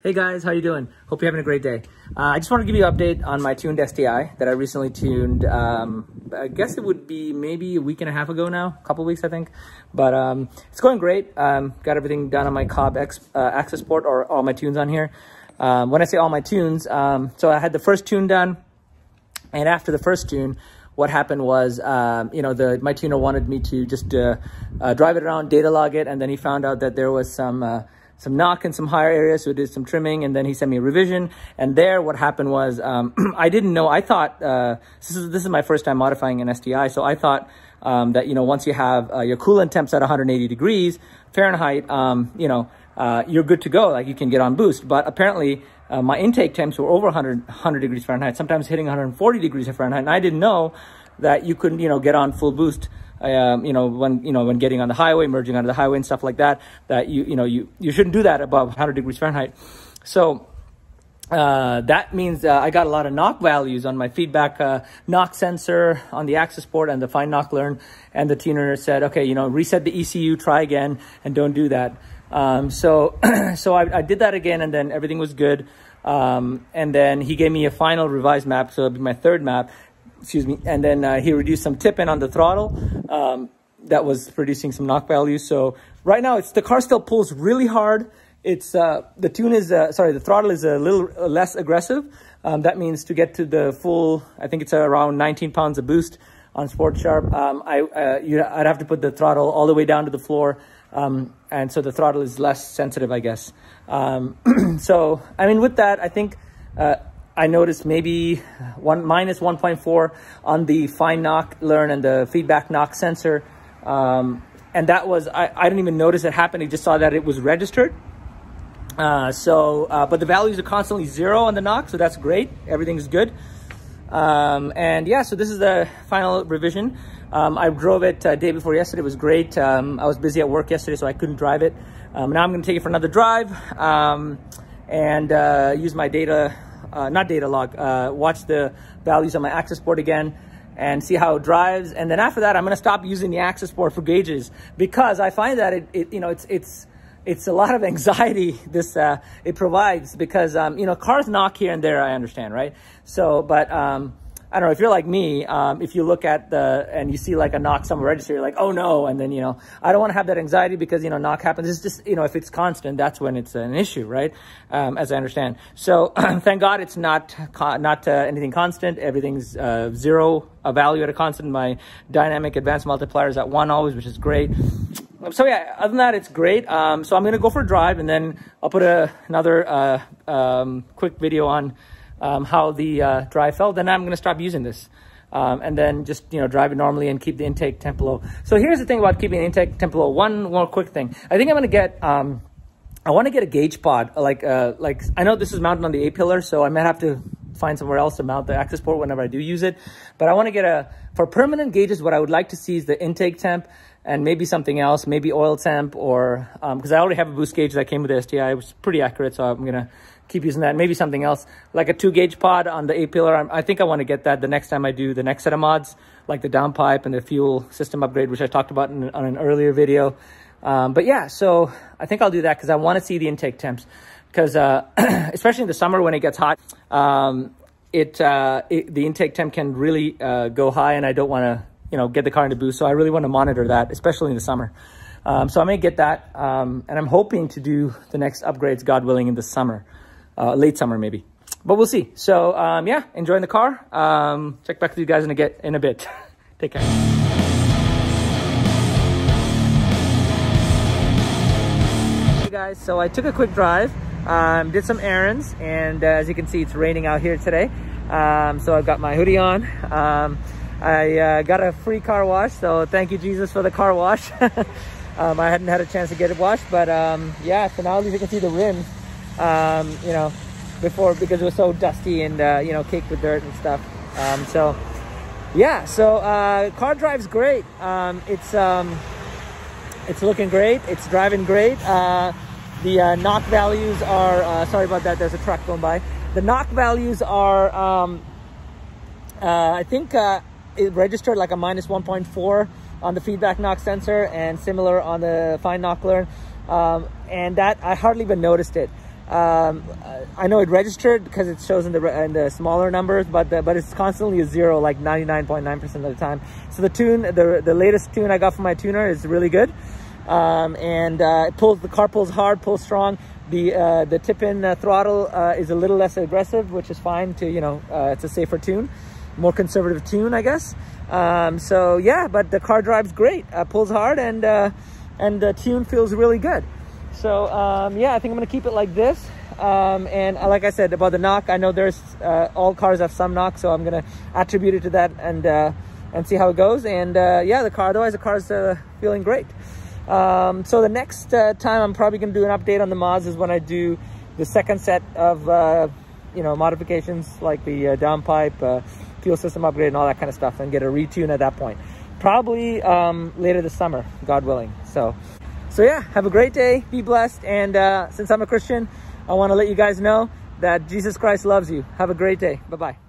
Hey guys, how you doing? Hope you're having a great day. I just want to give you an update on my tuned STI that I recently tuned. I guess it would be maybe a week and a half ago now, a couple weeks I think. But it's going great. Got everything done on my Cobb access port, or all my tunes on here. When I say all my tunes, so I had the first tune done, and after the first tune, what happened was, my tuner wanted me to just drive it around, data log it, and then he found out that there was some knock in some higher areas, so we did some trimming, and then he sent me a revision. And there, what happened was, I didn't know. I thought this is my first time modifying an STI, so I thought that once you have your coolant temps at 180 degrees Fahrenheit, you're good to go. Like you can get on boost. But apparently, my intake temps were over 100 degrees Fahrenheit, sometimes hitting 140 degrees Fahrenheit, and I didn't know that you couldn't get on full boost. When getting on the highway, merging onto the highway and stuff like that, that you shouldn't do that above 100 degrees Fahrenheit. So that means I got a lot of knock values on my feedback knock sensor on the access port and the fine knock learn, and the tuner said, okay, reset the ECU, try again, and don't do that. So I did that again, and then everything was good. And then he gave me a final revised map, so it'll be my third map. Excuse me. And then he reduced some tip in on the throttle that was producing some knock values. So right now the car still pulls really hard. It's the throttle is a little less aggressive. That means to get to the full, I think it's around 19 pounds of boost on Sport Sharp. I'd have to put the throttle all the way down to the floor. And so the throttle is less sensitive, I guess. So, I mean, with that, I think, I noticed maybe minus 1.4 on the fine knock learn and the feedback knock sensor. And that was, I didn't even notice it happened. I just saw that it was registered. But the values are constantly 0 on the knock, so that's great. Everything's good. And yeah, so this is the final revision. I drove it day before yesterday. It was great. I was busy at work yesterday, so I couldn't drive it. Now I'm going to take it for another drive and use my data. Not data log, watch the values on my access port again and see how it drives. And then after that, I'm going to stop using the access port for gauges, because I find that it's a lot of anxiety it provides, because cars knock here and there, I understand, right? So but I don't know if you're like me, if you look at and you see like a knock somewhere register, you're like, oh no. And then, I don't want to have that anxiety, because, knock happens. It's just, if it's constant, that's when it's an issue, right? As I understand. So thank God it's not anything constant. Everything's 0, a value at a constant. My dynamic advanced multiplier is at 1 always, which is great. So yeah, other than that, it's great. So I'm going to go for a drive, and then I'll put another quick video on how the drive felt. Then I'm going to stop using this, and then just drive it normally and keep the intake temp low. So here's the thing about keeping the intake temp low. One more quick thing. I think I'm going to get I want to get a gauge pod. Like I know this is mounted on the A-pillar, so I might have to find somewhere else to mount the access port whenever I do use it. But I want to get for permanent gauges, what I would like to see is the intake temp and maybe something else, maybe oil temp, or because I already have a boost gauge that came with the STI. It was pretty accurate, so I'm going to keep using that. Maybe something else, like a 2-gauge pod on the A-pillar. I think I want to get that the next time I do the next set of mods, like the downpipe and the fuel system upgrade, which I talked about on an earlier video. But yeah, so I think I'll do that, because I want to see the intake temps, because especially in the summer when it gets hot, the intake temp can really go high, and I don't want to get the car into boost. So I really want to monitor that, especially in the summer. So I may get that, and I'm hoping to do the next upgrades, God willing, in the summer. Late summer maybe, but we'll see. So yeah, enjoying the car. Check back with you guys in a bit. Take care. Hey guys, so I took a quick drive, did some errands, and as you can see, it's raining out here today. So I've got my hoodie on. I got a free car wash, so thank you, Jesus, for the car wash. I hadn't had a chance to get it washed, but yeah, so now at least you can see the rims. Before, because it was so dusty and caked with dirt and stuff. So yeah, so car drives great. It's looking great. It's driving great. The knock values are sorry about that, there's a truck going by. The knock values are I think it registered like a minus 1.4 on the feedback knock sensor, and similar on the fine knock learn, and that I hardly even noticed it. I know it registered because it shows in the smaller numbers, but it's constantly a 0, like 99.9% of the time. So the tune, the latest tune I got from my tuner is really good, and the car pulls hard, pulls strong. The tip-in throttle is a little less aggressive, which is fine. It's a safer tune, more conservative tune, I guess. So yeah, but the car drives great, pulls hard, and the tune feels really good. So yeah, I think I'm gonna keep it like this. And like I said about the knock, I know there's all cars have some knock, so I'm gonna attribute it to that and see how it goes. And yeah, otherwise the car's feeling great. So the next time I'm probably gonna do an update on the mods is when I do the second set of modifications, like the downpipe, fuel system upgrade, and all that kind of stuff, and get a retune at that point, probably later this summer, God willing. So yeah, have a great day, be blessed, and since I'm a Christian, I want to let you guys know that Jesus Christ loves you. Have a great day. Bye-bye.